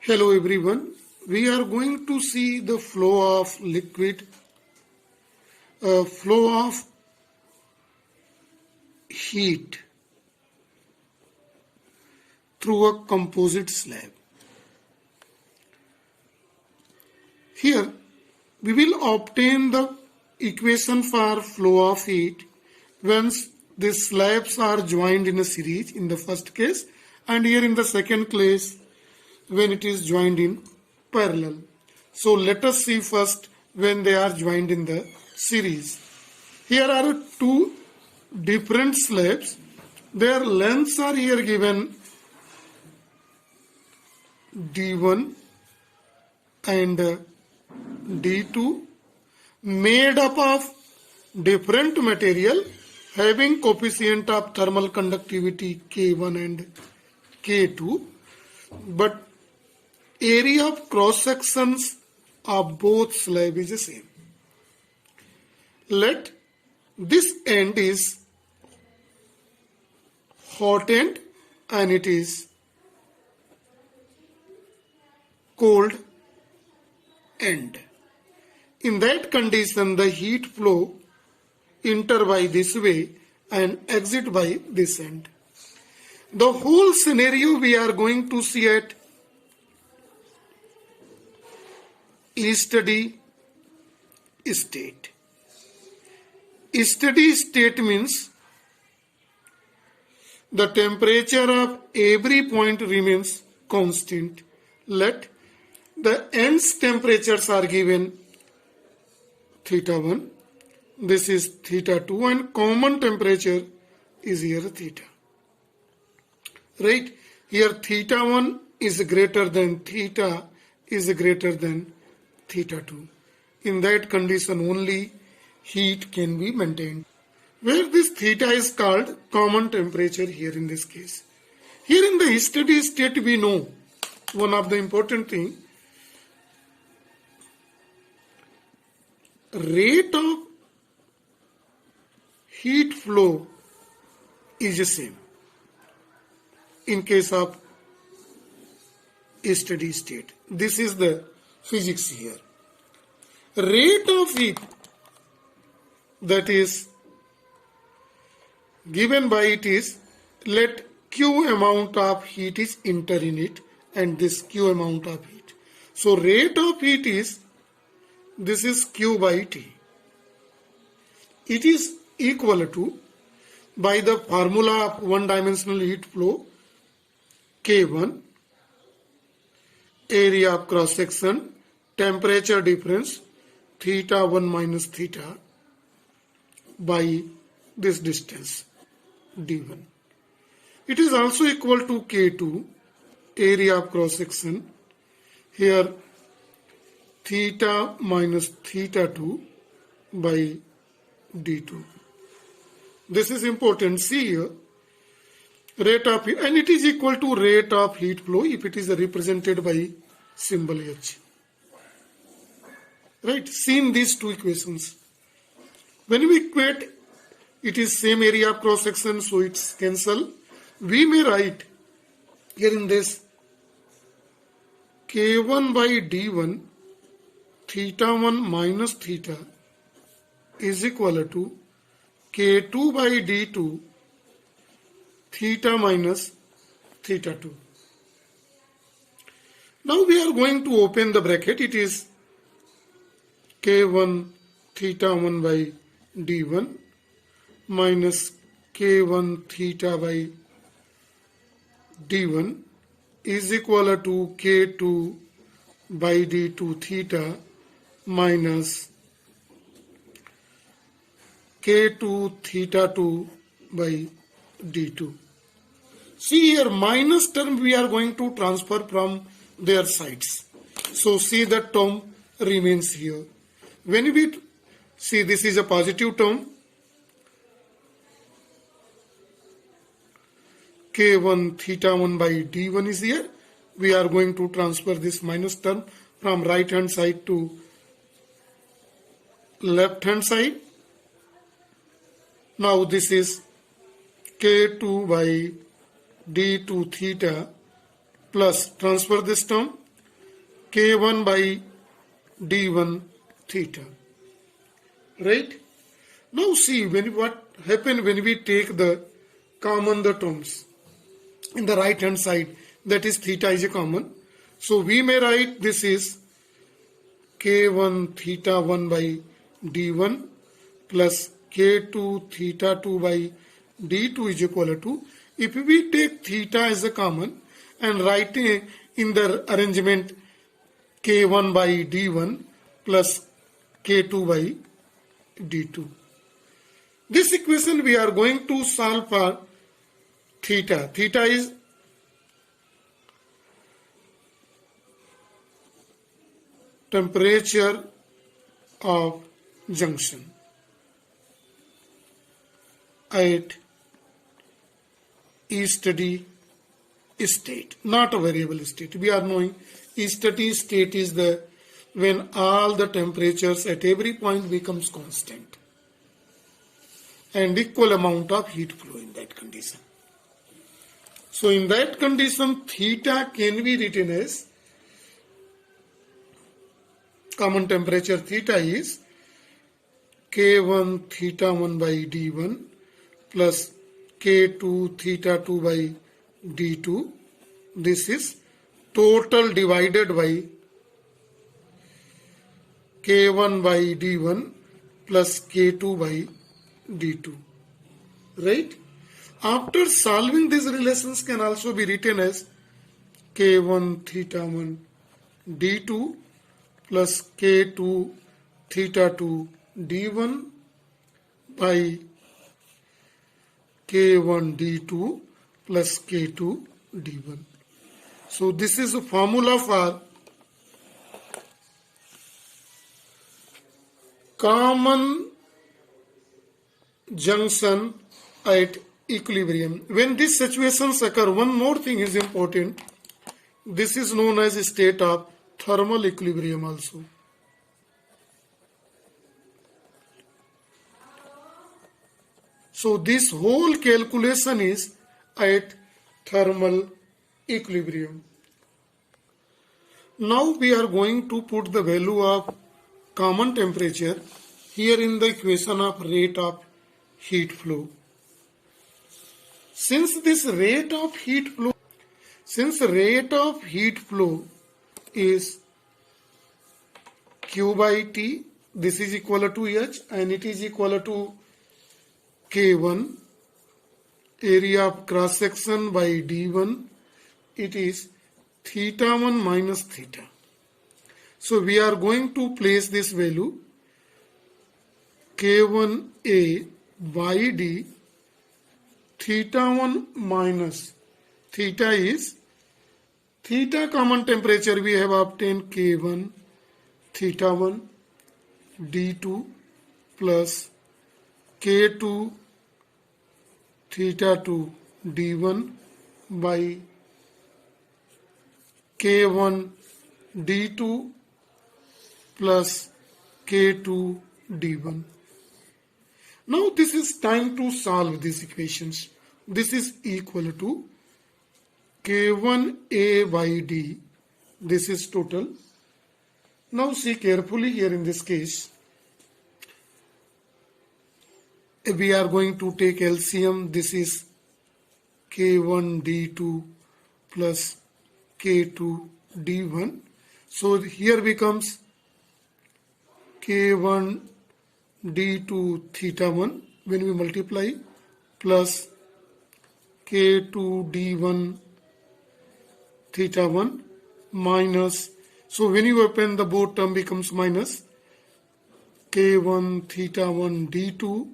Hello everyone, we are going to see the flow of liquid, flow of heat through a composite slab. Here we will obtain the equation for flow of heat when the slabs are joined in a series in the first case, and here in the second case when it is joined in parallel. So let us see first when they are joined in the series. Here are two different slabs. Their lengths are here given D1 and D2, made up of different material having coefficient of thermal conductivity K1 and K2, but area of cross sections of both slab is the same. Let this end is hot end and it is cold end. In that condition, the heat flow enter by this way and exit by this end. The whole scenario we are going to see at steady state. Steady state means the temperature of every point remains constant. Let the ends temperatures are given theta1, this is theta2, and common temperature is here theta. Right? Here theta1 is greater than theta is greater than theta2. In that condition only heat can be maintained. Where this theta is called common temperature here in this case. Here in the steady state we know one of the important thing, rate of heat flow is the same in case of steady state. This is the physics here. Rate of heat that is given by it is, let Q amount of heat is enter in it and this Q amount of heat. So rate of heat is, this is Q by T. It is equal to, by the formula of one-dimensional heat flow, K1, area of cross section, temperature difference, theta 1 minus theta by this distance, D1. It is also equal to K2, area of cross section, here theta minus theta 2 by D2. This is important. See here, rate of heat, and it is equal to rate of heat flow if it is represented by symbol H. Right? Seen these two equations. When we equate, it is same area of cross section, so it's cancel. We may write here in this K1 by D1 theta 1 minus theta is equal to K2 by D2 theta minus theta 2. Now we are going to open the bracket. It is K1 theta 1 by D1 minus K1 theta by D1 is equal to K2 by D2 theta minus K2 theta 2 by D2. See here, minus term we are going to transfer from their sides. So see that term remains here. When we see this is a positive term, K1 theta 1 by D1 is here. We are going to transfer this minus term from right hand side to left hand side. Now this is K2 by D2 theta plus transfer this term K1 by D1 theta. Right? Now see what happen when we take the common the terms in the right hand side, that is theta is a common. So we may write this is K1 theta 1 by D1 plus K2 theta 2 by D2 is equal to, if we take theta as a common and write in the arrangement K1 by D1 plus K2 by D2. This equation we are going to solve for theta. Theta is temperature of junction at E steady state, not a variable state. We are knowing E steady state is the when all the temperatures at every point becomes constant and equal amount of heat flow in that condition. So in that condition, theta can be written as common temperature theta is K1 theta 1 by D1 plus K2 theta 2 by D2. This is total divided by K1 by D1 plus K2 by D2. Right? After solving these relations can also be written as K1 theta 1 D2 plus K2 theta 2 D1 by K1 D2 plus K2 D1. So this is a formula for common junction at equilibrium. When these situations occur, one more thing is important. This is known as a state of thermal equilibrium also. So this whole calculation is at thermal equilibrium. Now we are going to put the value of common temperature here in the equation of rate of heat flow. Since rate of heat flow is Q by T, this is equal to H and it is equal to K1, area of cross section by D1, it is theta 1 minus theta. So we are going to place this value K1A by D, theta 1 minus theta is theta common temperature we have obtained K1 theta 1 D2 plus K2 theta 2 D1 by K1 D2 plus K2 D1. Now this is time to solve these equations. This is equal to K1A by D. This is total. Now see carefully here in this case. We are going to take LCM. This is K1 D2 plus K2 D1. So here becomes K1 D2 theta 1 when we multiply plus K2 D1 theta 1 minus, so when you open the both term becomes minus K1 theta 1 D2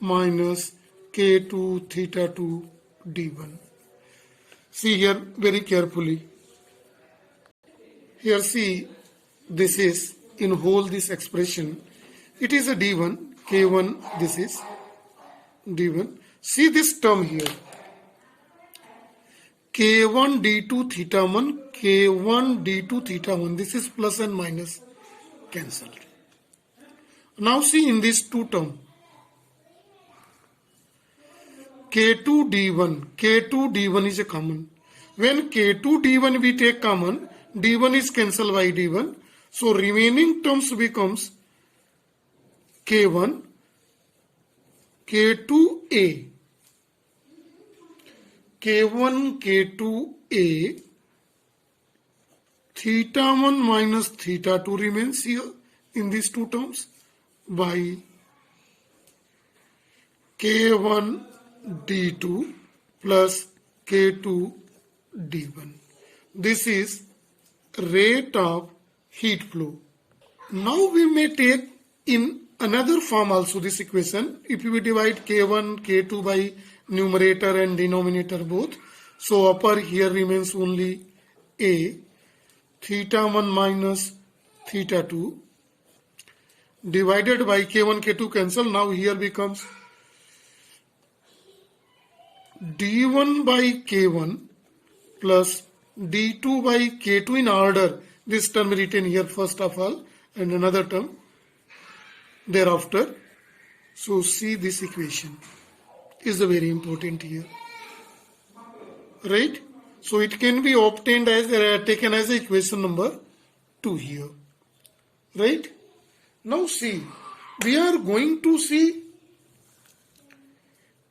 minus K2 theta 2 D1. See here very carefully. Here see, this is in whole this expression. It is a D1, K1, this is D1. See this term here. K1 D2 theta 1, K1 D2 theta 1. This is plus and minus cancelled. Now see in these two terms. K2 D1 is a common. When K2 D1 we take common, d1 is cancelled by d1. So remaining terms becomes k1, k2a, k1, k2a, theta 1 minus theta 2 remains here in these two terms by k1 d2 plus k2 d1. This is rate of heat flow. Now we may take in another form also this equation. If we divide k1, k2 by numerator and denominator both, so upper here remains only a, theta 1 minus theta 2 divided by k1, k2 cancel. Now here becomes d1 by k1 plus d2 by k2 in order. This term written here first of all and another term thereafter. So see, this equation is very important here, right? So it can be obtained as taken as equation number 2 here, right? Now see, we are going to see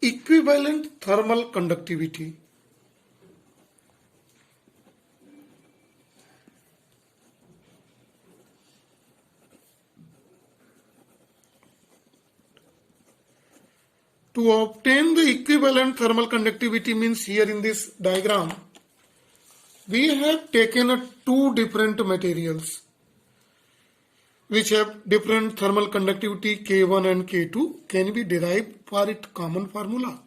equivalent thermal conductivity. To obtain the equivalent thermal conductivity means here in this diagram, we have taken two different materials which have different thermal conductivity K1 and K2 can be derived for its common formula.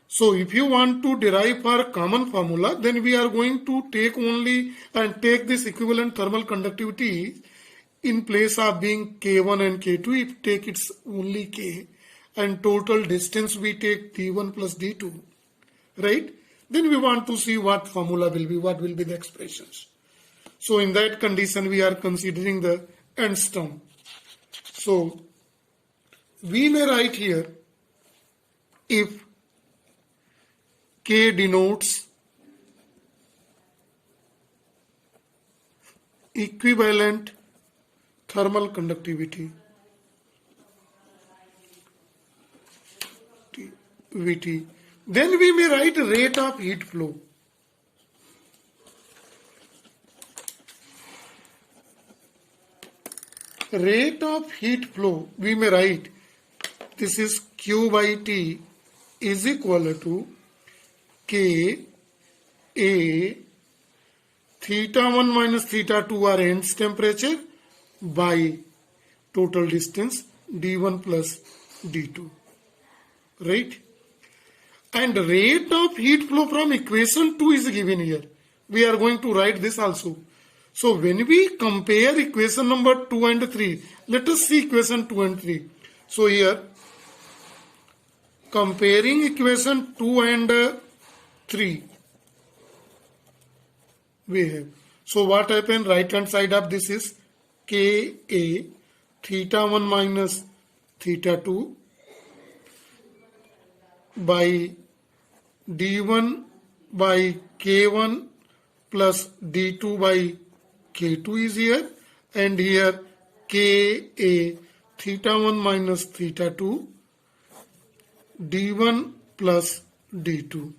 So if you want to derive for common formula, then we are going to take only and take this equivalent thermal conductivity in place of being K1 and K2, if take its only K, and total distance we take d1 plus d2, right? Then we want to see what formula will be, what will be the expressions. So in that condition we are considering the ends term. So we may write here, if K denotes equivalent thermal conductivity, Vt, then we may write rate of heat flow. Rate of heat flow we may write, this is Q by T is equal to K A theta 1 minus theta 2 are ends temperature by total distance d1 plus d2, right? And rate of heat flow from equation 2 is given here. We are going to write this also. So when we compare equation number 2 and 3, let us see equation 2 and 3. So here, comparing equation 2 and 3, we have. So what happened? Right hand side of this is Ka theta 1 minus theta 2 by d1 by k1 plus d2 by k2 is here, and here Ka theta 1 minus theta 2 d1 plus d2,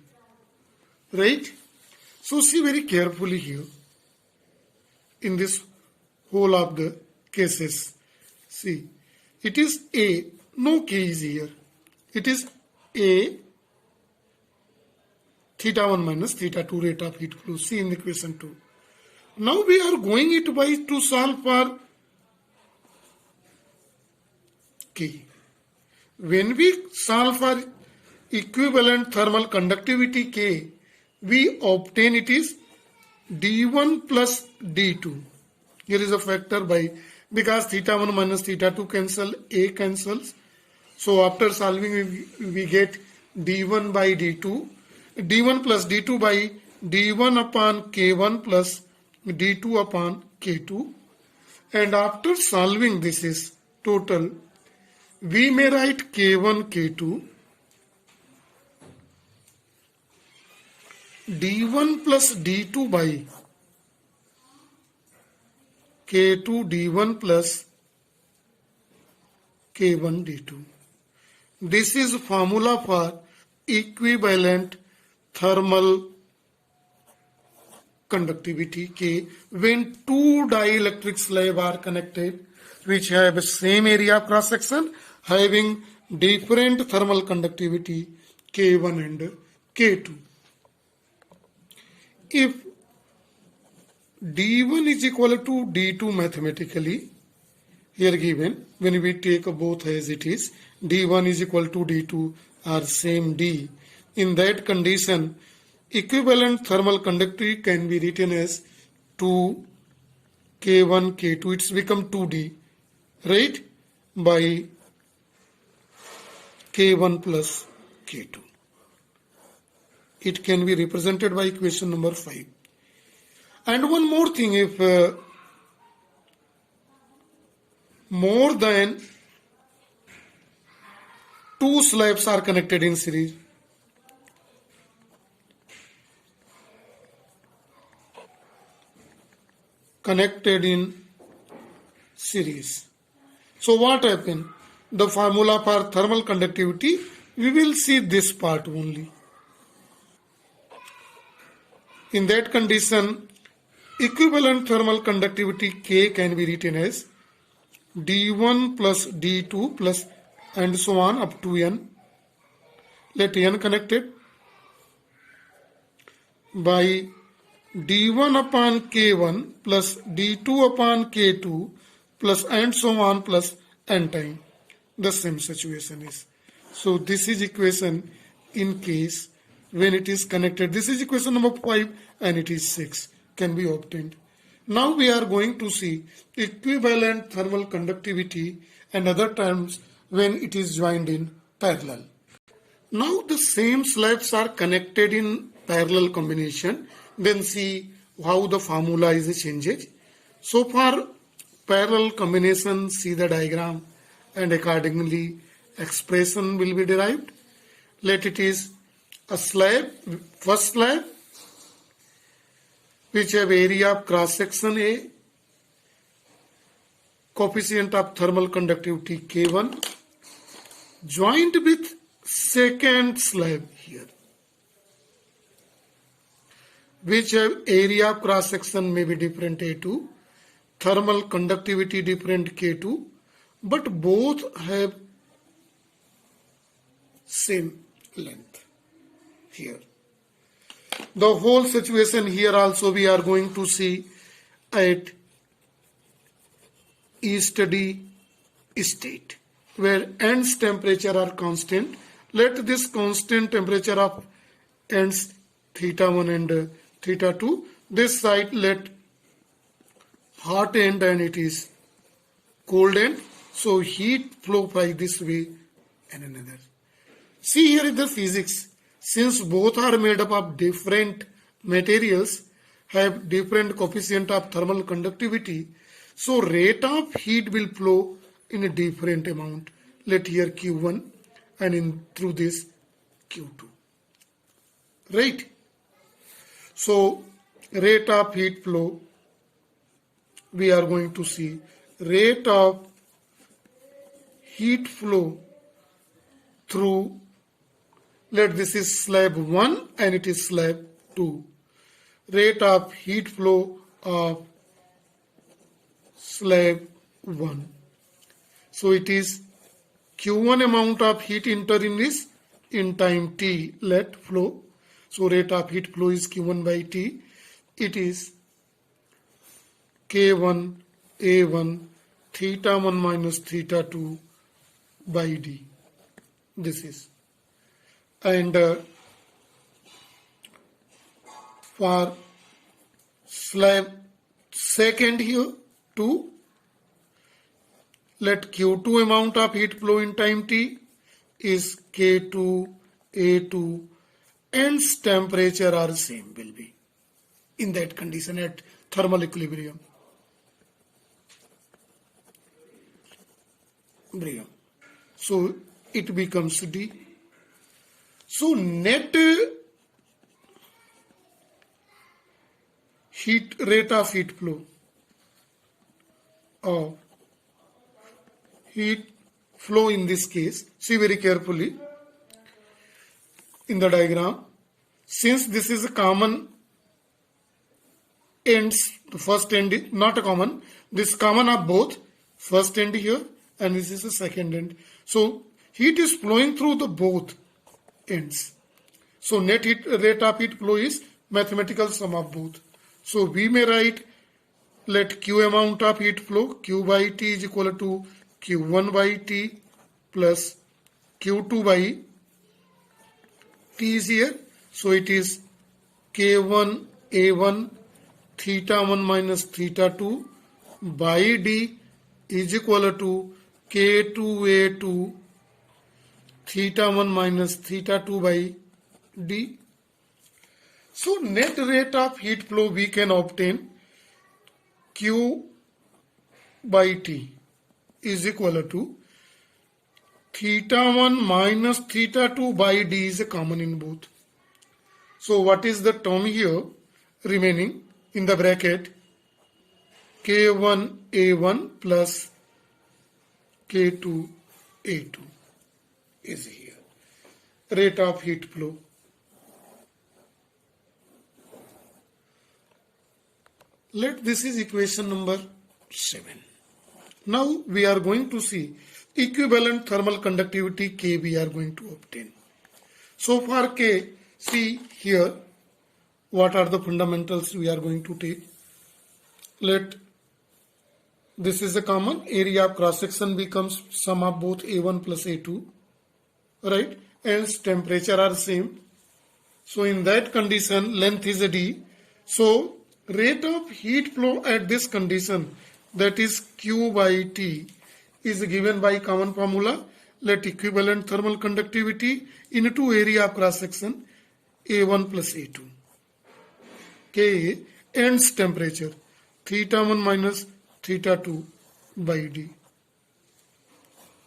right? So see very carefully here in this whole of the cases. See, it is A, no K is here. It is A theta 1 minus theta 2 rate of heat flow. See in the equation 2. Now we are going it by to solve for K. When we solve for equivalent thermal conductivity K, we obtain it is d1 plus d2. Here is a factor by, because theta 1 minus theta 2 cancel, A cancels. So after solving we get d1 by d2, d1 plus d2 by d1 upon k1 plus d2 upon k2, and after solving this is total, we may write k1 k2 d1 plus d2 by K2 D1 plus K1 D2. This is formula for equivalent thermal conductivity K when two dielectric slabs are connected which have same area of cross section having different thermal conductivity K1 and K2. If D1 is equal to D2 mathematically, here given, when we take both as it is, D1 is equal to D2 are same D. In that condition, equivalent thermal conductivity can be written as 2 K1 K2. It's become 2D, right? By K1 plus K2. It can be represented by equation number 5. And one more thing, if more than two slabs are connected in series, so what happened? The formula for thermal conductivity, we will see this part only. In that condition, equivalent thermal conductivity K can be written as D1 plus D2 plus and so on up to N. Let N connected by D1 upon K1 plus D2 upon K2 plus and so on plus N time. The same situation is. So this is equation in case when it is connected. This is equation number 5 and it is 6 can be obtained. Now we are going to see equivalent thermal conductivity and other terms when it is joined in parallel. Now the same slabs are connected in parallel combination. Then see how the formula is changed. So for parallel combination, see the diagram and accordingly expression will be derived. Let it is a slab, first slab which have area of cross section A, coefficient of thermal conductivity K1, joined with second slab here, which have area of cross section may be different A2, thermal conductivity different K2, but both have same length here. The whole situation here also we are going to see at steady state where ends temperature are constant. Let this constant temperature of ends theta 1 and theta 2. This side let hot end and it is cold end. So heat flow by this way and another. See here is the physics. Since both are made up of different materials, have different coefficient of thermal conductivity, so rate of heat will flow in a different amount. Let here Q1 and in through this Q2. Right? So rate of heat flow, we are going to see rate of heat flow through, let this is slab 1 and it is slab 2. Rate of heat flow of slab 1. So it is Q1 amount of heat enter in this in time T let flow. So rate of heat flow is Q1 by T. It is K1 A1 theta 1 minus theta 2 by D. This is. And for slab second here 2, let Q2 amount of heat flow in time T is K2 A2 and temperature are same will be in that condition at thermal equilibrium. So it becomes D. So net heat rate of heat flow of heat flow in this case. See very carefully in the diagram. Since this is a common ends, the first end is not a common, this common of both, first end here and this is the second end. So heat is flowing through the both ends. So net heat rate of heat flow is mathematical sum of both. So we may write, let Q amount of heat flow, Q by T is equal to Q1 by T plus Q2 by T is here. So it is K1 A1 theta 1 minus theta 2 by D is equal to K2 A2 theta 1 minus theta 2 by D. So net rate of heat flow we can obtain Q by T is equal to theta 1 minus theta 2 by D is a common in both. So what is the term here remaining in the bracket? K1 A1 plus K2 A2 is here. Rate of heat flow. This is equation number 7. Now we are going to see equivalent thermal conductivity K we are going to obtain. So for K, see here what are the fundamentals we are going to take. This is a common area of cross section becomes sum of both A1 plus A2, right? Else temperature are same. So in that condition length is a D. So rate of heat flow at this condition, that is Q by T, is given by common formula. Let equivalent thermal conductivity into area of cross section A1 plus A2. K ends temperature theta 1 minus theta 2 by D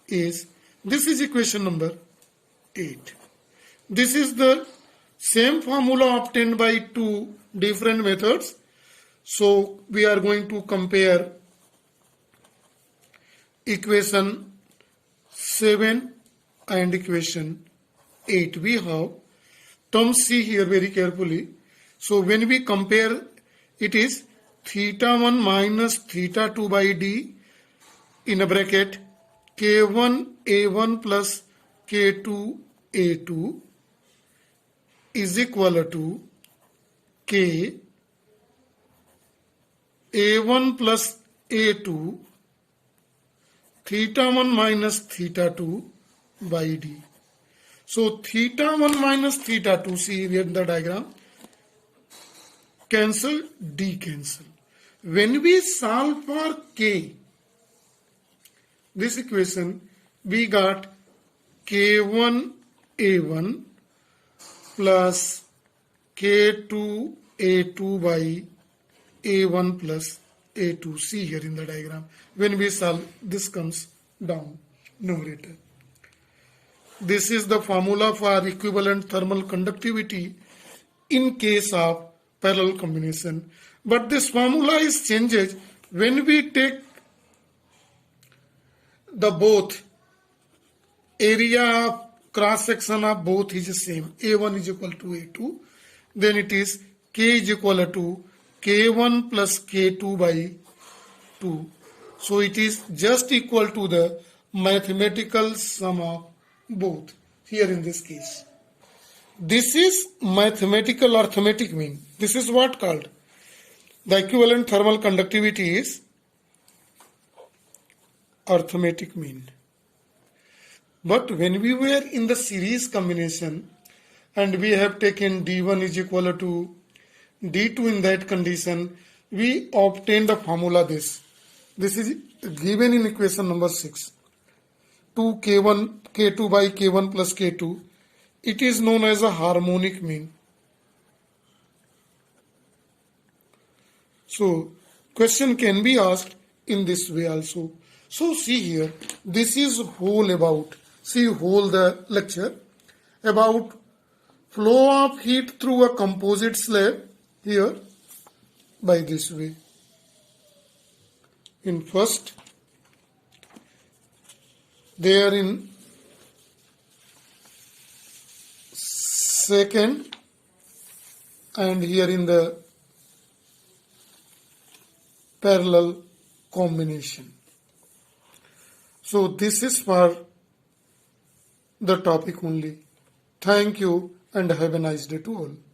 is, this is equation number 8. This is the same formula obtained by two different methods. So we are going to compare equation 7 and equation 8. We have terms, see here very carefully. So when we compare, it is theta 1 minus theta 2 by D in a bracket K1 A1 plus K2 A2 is equal to K A1 plus A2 theta 1 minus theta 2 by D. So theta 1 minus theta 2, see here in the diagram, cancel, D cancel. When we solve for K, this equation, we got K1 A1 plus K2 A2 by A1 plus A2. See here in the diagram. When we solve, this comes down, numerator. This is the formula for equivalent thermal conductivity in case of parallel combination. But this formula is changed when we take the both area of cross section of both is the same. A1 is equal to A2. Then it is K is equal to K1 plus K2 by 2. So it is just equal to the mathematical sum of both here in this case. This is mathematical arithmetic mean. This is what called the equivalent thermal conductivity is arithmetic mean. But when we were in the series combination and we have taken D1 is equal to D2 in that condition, we obtain the formula this. This is given in equation number 6. 2K1, K2 by K1 plus K2. It is known as a harmonic mean. So, question can be asked in this way also. So, see here, this is whole about, see whole the lecture about flow of heat through a composite slab here by this way. in first, they are in second, and here in the parallel combination. So this is for the topic only. Thank you and have a nice day to all.